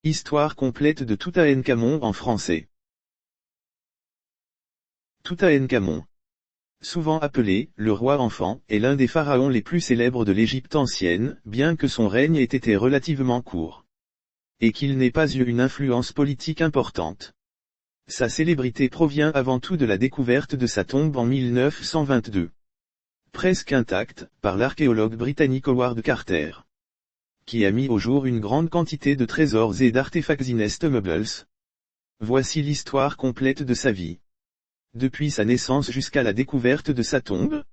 Histoire complète de Toutankhamon en français. Toutankhamon, souvent appelé « le roi enfant », est l'un des pharaons les plus célèbres de l'Égypte ancienne, bien que son règne ait été relativement court. Et qu'il n'ait pas eu une influence politique importante. Sa célébrité provient avant tout de la découverte de sa tombe en 1922. Presque intacte, par l'archéologue britannique Howard Carter, qui a mis au jour une grande quantité de trésors et d'artefacts inestimable. Voici l'histoire complète de sa vie. Depuis sa naissance jusqu'à la découverte de sa tombe,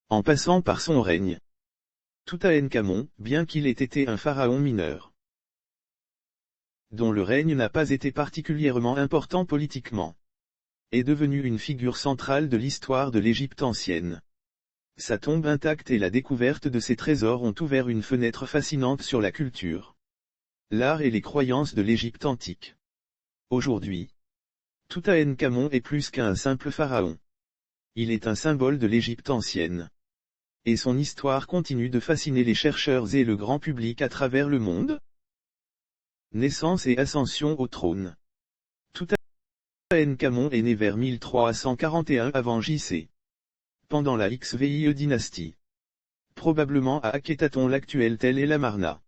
en passant par son règne. Toutankhamon, bien qu'il ait été un pharaon mineur, dont le règne n'a pas été particulièrement important politiquement, est devenu une figure centrale de l'histoire de l'Égypte ancienne. Sa tombe intacte et la découverte de ses trésors ont ouvert une fenêtre fascinante sur la culture, l'art et les croyances de l'Égypte antique. Aujourd'hui, Toutankhamon est plus qu'un simple pharaon. Il est un symbole de l'Égypte ancienne. Et son histoire continue de fasciner les chercheurs et le grand public à travers le monde. Naissance et ascension au trône. Toutankhamon est né vers 1341 avant J.C. pendant la Xvi dynastie. Probablement à Akhenaton, l'actuel Tel El Amarna,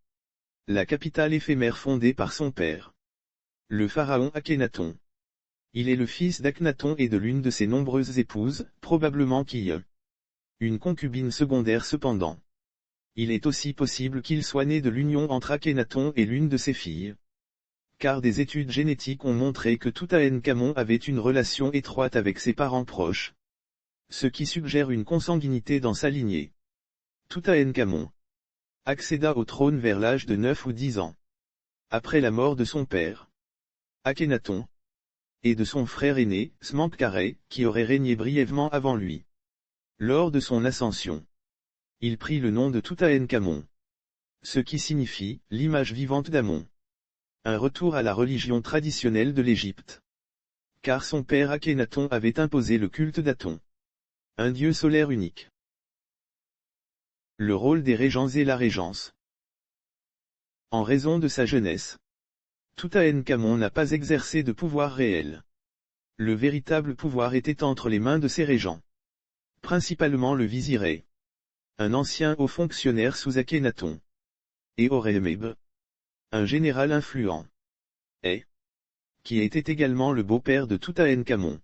la capitale éphémère fondée par son père, le pharaon Akhenaton. Il est le fils d'Akhenaton et de l'une de ses nombreuses épouses, probablement Kiye, une concubine secondaire cependant. Il est aussi possible qu'il soit né de l'union entre Akhenaton et l'une de ses filles, car des études génétiques ont montré que Toutankhamon avait une relation étroite avec ses parents proches, ce qui suggère une consanguinité dans sa lignée. Toutankhamon accéda au trône vers l'âge de 9 ou 10 ans, après la mort de son père, Akhenaton, et de son frère aîné, Smenkhkarê, qui aurait régné brièvement avant lui. Lors de son ascension, il prit le nom de Toutankhamon, ce qui signifie « l'image vivante d'Amon », un retour à la religion traditionnelle de l'Égypte. Car son père Akhenaton avait imposé le culte d'Aton, un dieu solaire unique. Le rôle des régents et la régence. En raison de sa jeunesse, Toutankhamon n'a pas exercé de pouvoir réel. Le véritable pouvoir était entre les mains de ses régents. Principalement le viziré, un ancien haut fonctionnaire sous Akhenaton, et Horemheb, un général influent, qui était également le beau-père de Toutankhamon,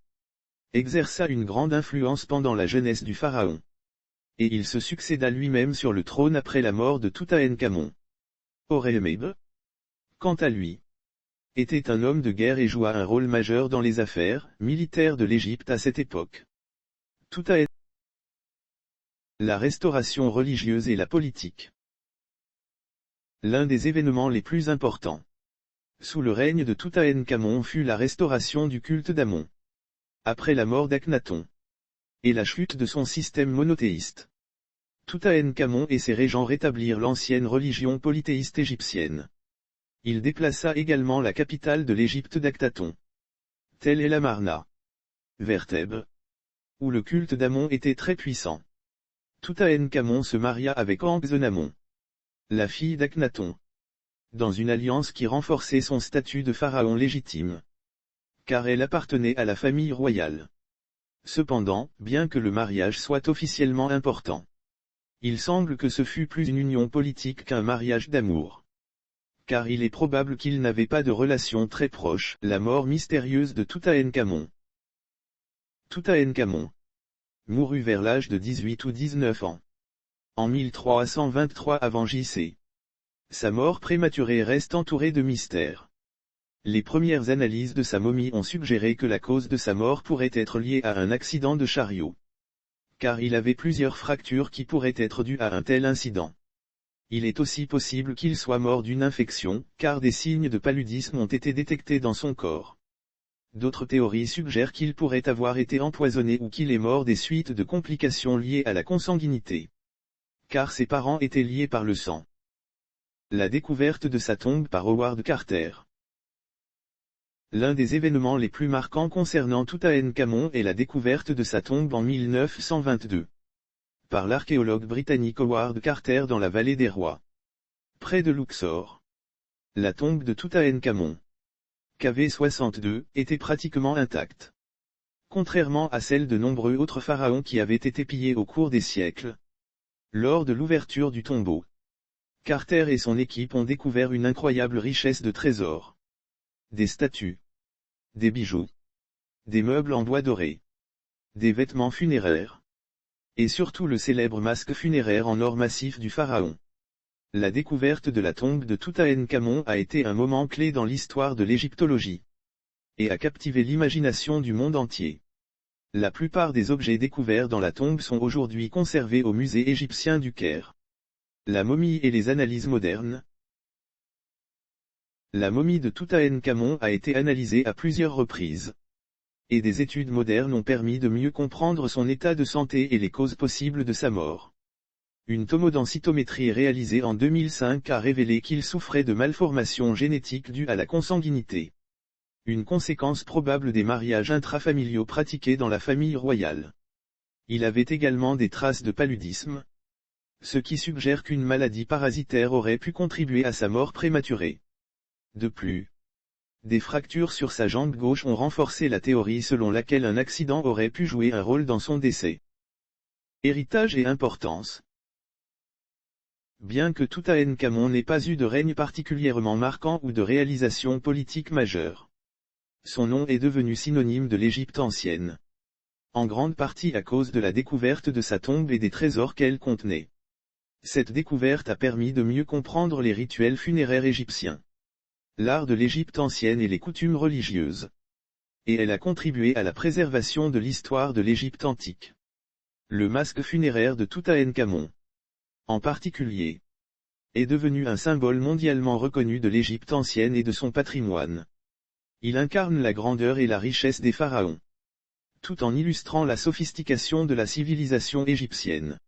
exerça une grande influence pendant la jeunesse du pharaon. Et il se succéda lui-même sur le trône après la mort de Toutankhamon. Horemheb, quant à lui, était un homme de guerre et joua un rôle majeur dans les affaires militaires de l'Égypte à cette époque. La restauration religieuse et la politique. L'un des événements les plus importants sous le règne de Toutankhamon fut la restauration du culte d'Amon, après la mort d'Akhenaton, et la chute de son système monothéiste. Toutankhamon et ses régents rétablirent l'ancienne religion polythéiste égyptienne. Il déplaça également la capitale de l'Égypte d'Akhenaton, Tel El Amarna, vers Thèbes, où le culte d'Amon était très puissant. Toutankhamon se maria avec Ankhesenamon, la fille d'Akhenaton, dans une alliance qui renforçait son statut de pharaon légitime, car elle appartenait à la famille royale. Cependant, bien que le mariage soit officiellement important, il semble que ce fut plus une union politique qu'un mariage d'amour. Car il est probable qu'il n'avait pas de relation très proche. La mort mystérieuse de Toutankhamon. Toutankhamon mourut vers l'âge de 18 ou 19 ans, en 1323 avant J.C. Sa mort prématurée reste entourée de mystères. Les premières analyses de sa momie ont suggéré que la cause de sa mort pourrait être liée à un accident de chariot, car il avait plusieurs fractures qui pourraient être dues à un tel incident. Il est aussi possible qu'il soit mort d'une infection, car des signes de paludisme ont été détectés dans son corps. D'autres théories suggèrent qu'il pourrait avoir été empoisonné ou qu'il est mort des suites de complications liées à la consanguinité, car ses parents étaient liés par le sang. La découverte de sa tombe par Howard Carter. L'un des événements les plus marquants concernant Toutankhamon est la découverte de sa tombe en 1922. Par l'archéologue britannique Howard Carter dans la vallée des Rois, près de Luxor. La tombe de Toutankhamon, KV62, était pratiquement intacte. Contrairement à celle de nombreux autres pharaons qui avaient été pillés au cours des siècles. Lors de l'ouverture du tombeau, Carter et son équipe ont découvert une incroyable richesse de trésors. Des statues, des bijoux, des meubles en bois doré, des vêtements funéraires, et surtout le célèbre masque funéraire en or massif du pharaon. La découverte de la tombe de Toutankhamon a été un moment clé dans l'histoire de l'égyptologie, et a captivé l'imagination du monde entier. La plupart des objets découverts dans la tombe sont aujourd'hui conservés au musée égyptien du Caire. La momie et les analyses modernes. La momie de Toutankhamon a été analysée à plusieurs reprises. Et des études modernes ont permis de mieux comprendre son état de santé et les causes possibles de sa mort. Une tomodensitométrie réalisée en 2005 a révélé qu'il souffrait de malformations génétiques dues à la consanguinité. Une conséquence probable des mariages intrafamiliaux pratiqués dans la famille royale. Il avait également des traces de paludisme, ce qui suggère qu'une maladie parasitaire aurait pu contribuer à sa mort prématurée. De plus, des fractures sur sa jambe gauche ont renforcé la théorie selon laquelle un accident aurait pu jouer un rôle dans son décès. Héritage et importance. Bien que Toutankhamon n'ait pas eu de règne particulièrement marquant ou de réalisation politique majeure, son nom est devenu synonyme de l'Égypte ancienne. En grande partie à cause de la découverte de sa tombe et des trésors qu'elle contenait. Cette découverte a permis de mieux comprendre les rituels funéraires égyptiens, l'art de l'Égypte ancienne et les coutumes religieuses. Et elle a contribué à la préservation de l'histoire de l'Égypte antique. Le masque funéraire de Toutankhamon, en particulier, est devenu un symbole mondialement reconnu de l'Égypte ancienne et de son patrimoine. Il incarne la grandeur et la richesse des pharaons, tout en illustrant la sophistication de la civilisation égyptienne.